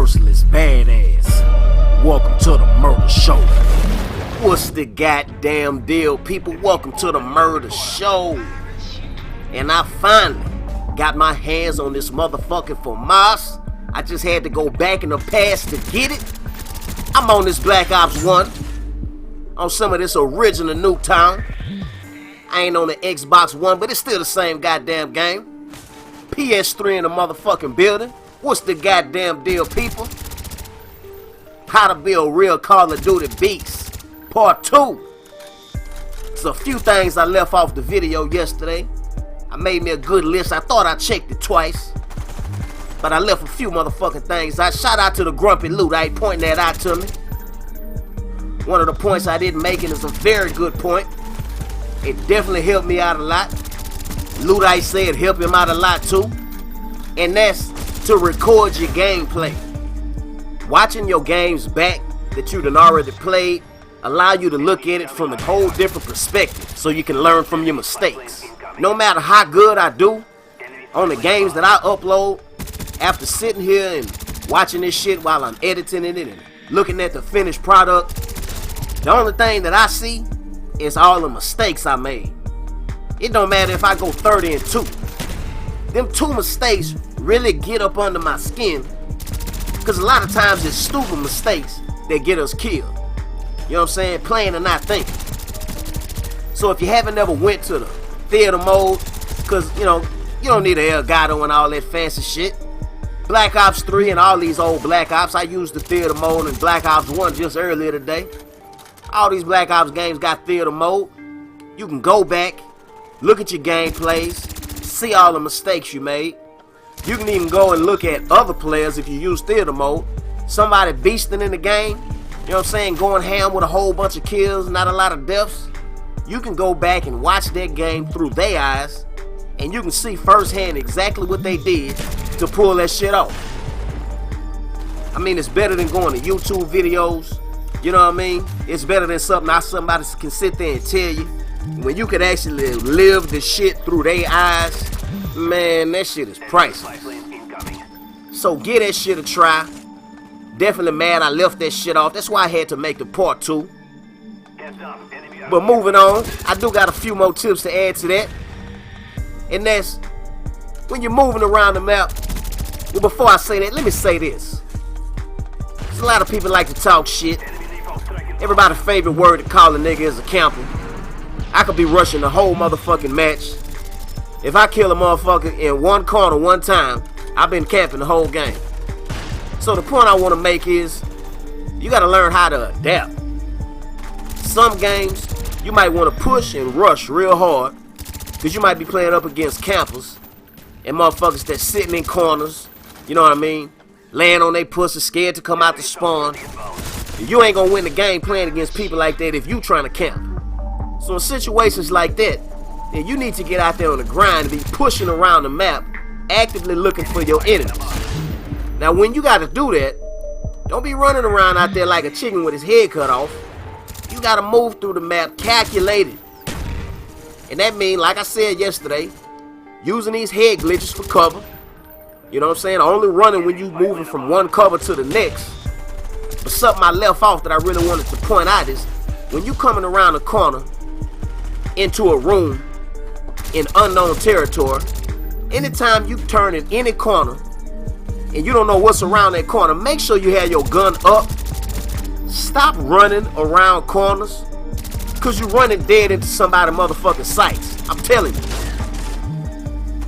merciless badass. Welcome to the murder show. What's the goddamn deal, people? Welcome to the murder show. And I finally got my hands on this motherfucking FAMAS. I just had to go back in the past to get it. I'm on this Black Ops 1. On some of this original NUKETOWN. I ain't on the Xbox One, but it's still the same goddamn game. PS3 in the motherfucking building. What's the goddamn deal, people? How to be a real Call of Duty beast. Part 2. There's a few things I left off the video yesterday. I made me a good list. I thought I checked it twice, but I left a few motherfucking things. I shout out to the grumpy Luddite pointing that out to me. One of the points I didn't make it is a very good point. It definitely helped me out a lot. Luddite said it helped him out a lot too. And that's to record your gameplay. Watching your games back that you done already played allow you to look at it from a whole different perspective so you can learn from your mistakes. No matter how good I do on the games that I upload, after sitting here and watching this shit while I'm editing it and looking at the finished product, the only thing that I see is all the mistakes I made. It don't matter if I go 30-2. Them 2 mistakes really get up under my skin, because a lot of times it's stupid mistakes that get us killed. You know what I'm saying? Playing and not thinking. So if you haven't ever went to the theater mode, because you don't need an Elgato and all that fancy shit. Black Ops 3 and all these old Black Ops, I used the theater mode in Black Ops 1 just earlier today. All these Black Ops games got theater mode. You can go back, look at your gameplays, see all the mistakes you made. You can even go and look at other players if you use theater mode. Somebody beasting in the game, you know what I'm saying, going ham with a whole bunch of kills, not a lot of deaths. You can go back and watch that game through their eyes, and you can see firsthand exactly what they did to pull that shit off. I mean, it's better than going to YouTube videos. You know what I mean? It's better than something somebody can sit there and tell you. When you could actually live the shit through their eyes, man, that shit is priceless. So give that shit a try. Definitely mad I left that shit off. That's why I had to make the part 2. But moving on, I do got a few more tips to add to that. And that's when you're moving around the map. Well, before I say that, let me say this. There's a lot of people like to talk shit. Everybody's favorite word to call a nigga is a camper. I could be rushing the whole motherfucking match. If I kill a motherfucker in one corner one time, I've been camping the whole game. So the point I want to make is, you got to learn how to adapt. Some games, you might want to push and rush real hard, because you might be playing up against campers and motherfuckers that's sitting in corners, you know what I mean, laying on their pussy, scared to come out the spawn. You ain't gonna win the game playing against people like that if you trying to camp. So in situations like that, then you need to get out there on the grind and be pushing around the map, actively looking for your enemies. Now when you gotta do that, don't be running around out there like a chicken with his head cut off. You gotta move through the map calculated. And that means, like I said yesterday, using these head glitches for cover. You know what I'm saying? Only running when you moving from one cover to the next. But something I left off that I really wanted to point out is, when you coming around a corner into a room in unknown territory, anytime you turn in any corner and you don't know what's around that corner, make sure you have your gun up. Stop running around corners, because you're running dead into somebody's motherfucking sights. I'm telling you.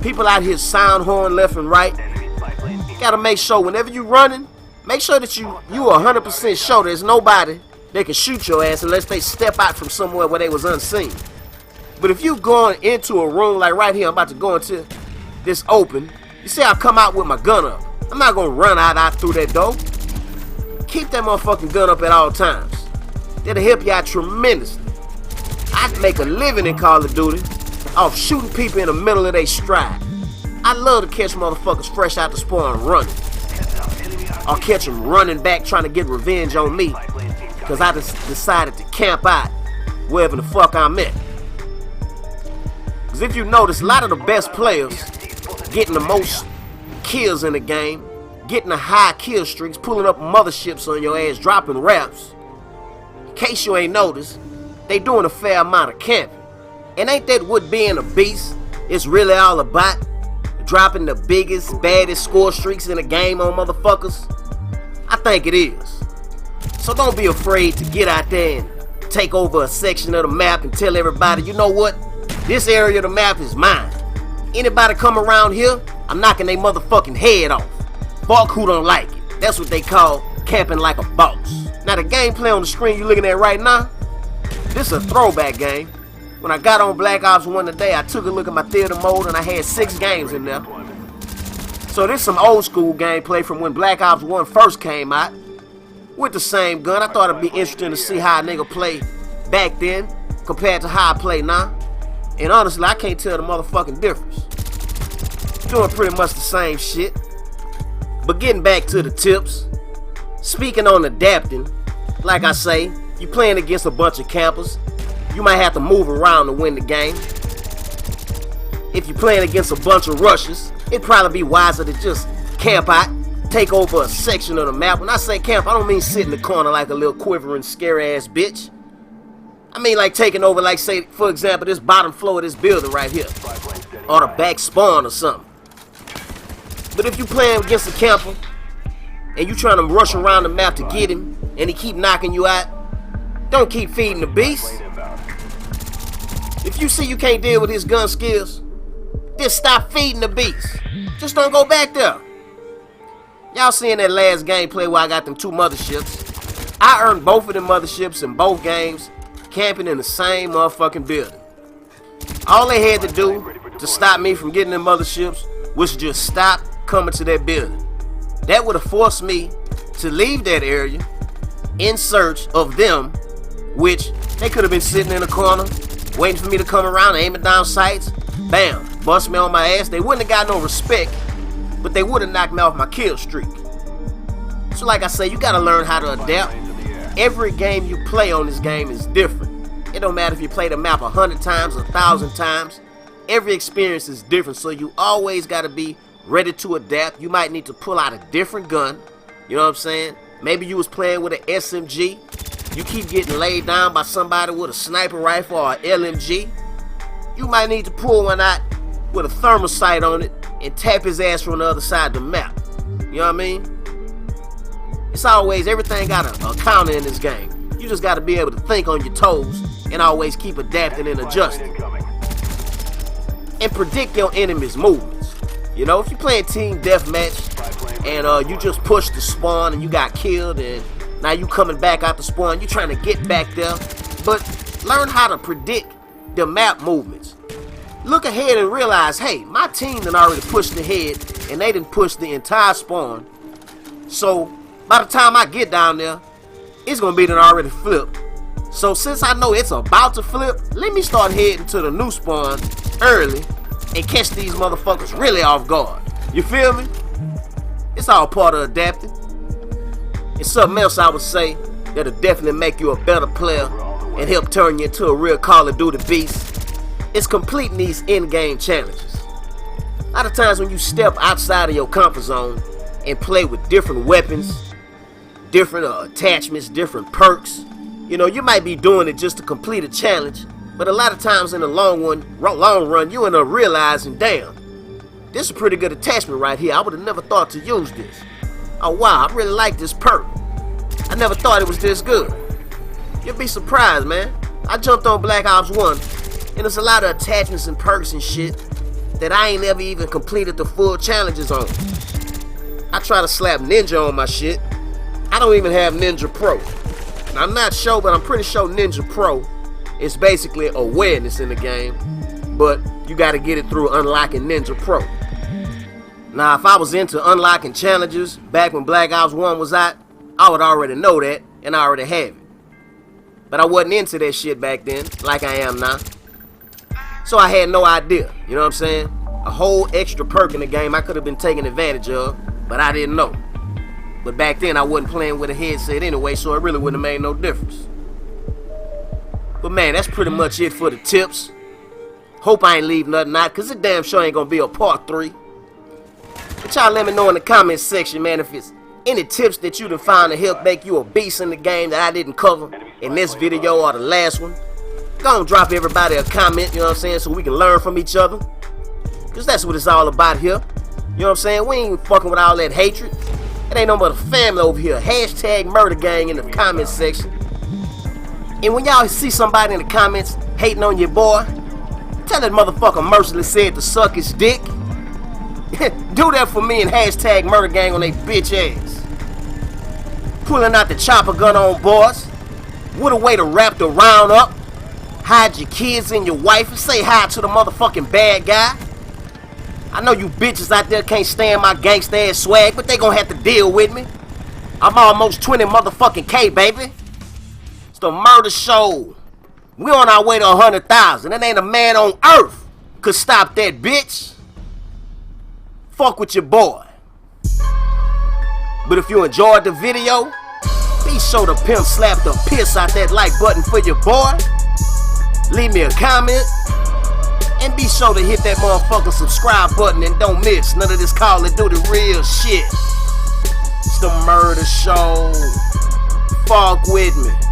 People out here sound horn left and right. Gotta make sure whenever you running, make sure that you are 100% sure there's nobody that can shoot your ass unless they step out from somewhere where they was unseen. But if you going into a room like right here, I'm about to go into this open. You see I come out with my gun up. I'm not gonna run out through that door. Keep that motherfucking gun up at all times. That'll help you out tremendously. I make a living in Call of Duty off shooting people in the middle of their stride. I love to catch motherfuckers fresh out the spawn running. Or catch them running back trying to get revenge on me, because I just decided to camp out wherever the fuck I'm at. Because if you notice, a lot of the best players getting the most kills in the game, getting the high kill streaks, pulling up motherships on your ass, dropping raps. In case you ain't noticed, they doing a fair amount of camping. And ain't that what being a beast is really all about? Dropping the biggest, baddest score streaks in the game on motherfuckers? I think it is. So don't be afraid to get out there and take over a section of the map and tell everybody, you know what? This area of the map is mine. Anybody come around here, I'm knocking their motherfucking head off. Fuck who don't like it. That's what they call camping like a boss. Now the gameplay on the screen you looking at right now, this is a throwback game. When I got on Black Ops 1 today, I took a look at my theater mode and I had 6 games in there. So this is some old school gameplay from when Black Ops 1 first came out. With the same gun. I thought it'd be interesting to see how a nigga play back then compared to how I play now. And honestly, I can't tell the motherfucking difference. Doing pretty much the same shit. But getting back to the tips. Speaking on adapting, like I say, you playing against a bunch of campers. You might have to move around to win the game. If you're playing against a bunch of rushers, it'd probably be wiser to just camp out, take over a section of the map. When I say camp, I don't mean sit in the corner like a little quivering, scary ass bitch. I mean like taking over, like say, for example, this bottom floor of this building right here. Or the back spawn or something. But if you playing against a camper, and you trying to rush around the map to get him, and he keep knocking you out, don't keep feeding the beast. If you see you can't deal with his gun skills, just stop feeding the beast. Just don't go back there. Y'all seen that last gameplay where I got them 2 motherships? I earned both of them motherships in both games, camping in the same motherfucking building. All they had to do to stop me from getting them motherships was just stop coming to that building. That would have forced me to leave that area in search of them, which they could have been sitting in a corner, waiting for me to come around, aiming down sights, bam, bust me on my ass. They wouldn't have got no respect, but they would have knocked me off my kill streak. So like I say, you gotta learn how to adapt. Every game you play on this game is different. It don't matter if you play the map 100 times, 1,000 times. Every experience is different, so you always gotta be ready to adapt. You might need to pull out a different gun. You know what I'm saying? Maybe you was playing with an SMG. You keep getting laid down by somebody with a sniper rifle or an LMG. You might need to pull one out with a thermal sight on it and tap his ass from the other side of the map. You know what I mean? It's always, everything got a counter in this game. You just got to be able to think on your toes and always keep adapting and adjusting. And predict your enemy's movements. You know, if you're playing team deathmatch and you just pushed the spawn and you got killed and now you coming back out the spawn, you trying to get back there, but learn how to predict the map movements. Look ahead and realize, hey, my team done already pushed ahead and they done pushed the entire spawn. So by the time I get down there, it's gonna be done already flipped. So since I know it's about to flip, let me start heading to the new spawn early and catch these motherfuckers really off guard. You feel me? It's all part of adapting. And something else I would say that'll definitely make you a better player and help turn you into a real Call of Duty beast is completing these in-game challenges. A lot of times when you step outside of your comfort zone and play with different weapons, different attachments, different perks, you know, you might be doing it just to complete a challenge, but a lot of times in the long run, you end up realizing, damn, this is a pretty good attachment right here. I would have never thought to use this. Oh wow, I really like this perk. I never thought it was this good. You'll be surprised, man. I jumped on Black Ops 1, and there's a lot of attachments and perks and shit that I ain't never even completed the full challenges on. I try to slap Ninja on my shit. I don't even have Ninja Pro. Now, I'm not sure, but I'm pretty sure Ninja Pro is basically awareness in the game, but you gotta get it through unlocking Ninja Pro. Now, if I was into unlocking challenges back when Black Ops 1 was out, I would already know that, and I already have it. But I wasn't into that shit back then, like I am now. So I had no idea, you know what I'm saying? A whole extra perk in the game I could have been taking advantage of, but I didn't know. But back then I wasn't playing with a headset anyway, so it really wouldn't have made no difference. But man, that's pretty much it for the tips. Hope I ain't leave nothing out, cause it damn sure ain't gonna be a part 3. But y'all let me know in the comments section, man, if it's any tips that you done found to help make you a beast in the game that I didn't cover in this video or the last one. Go and drop everybody a comment, you know what I'm saying, so we can learn from each other. Because that's what it's all about here. You know what I'm saying? We ain't fucking with all that hatred. It ain't no but a family over here. Hashtag murder gang in the comment section. And when y'all see somebody in the comments hating on your boy, tell that motherfucker mercilessly said to suck his dick. Do that for me and hashtag murder gang on they bitch ass. Pulling out the chopper gun on boys. What a way to wrap the round up. Hide your kids and your wife and say hi to the motherfucking bad guy. I know you bitches out there can't stand my gangsta ass swag, but they gonna have to deal with me. I'm almost 20 motherfucking K, baby. It's the murder show. We on our way to 100,000. There ain't a man on earth could stop that bitch. Fuck with your boy. But if you enjoyed the video, be sure to pimp slap the piss out that like button for your boy. Leave me a comment. And be sure to hit that motherfucking subscribe button and don't miss none of this Call of Duty real shit. It's the murder show. Fuck with me.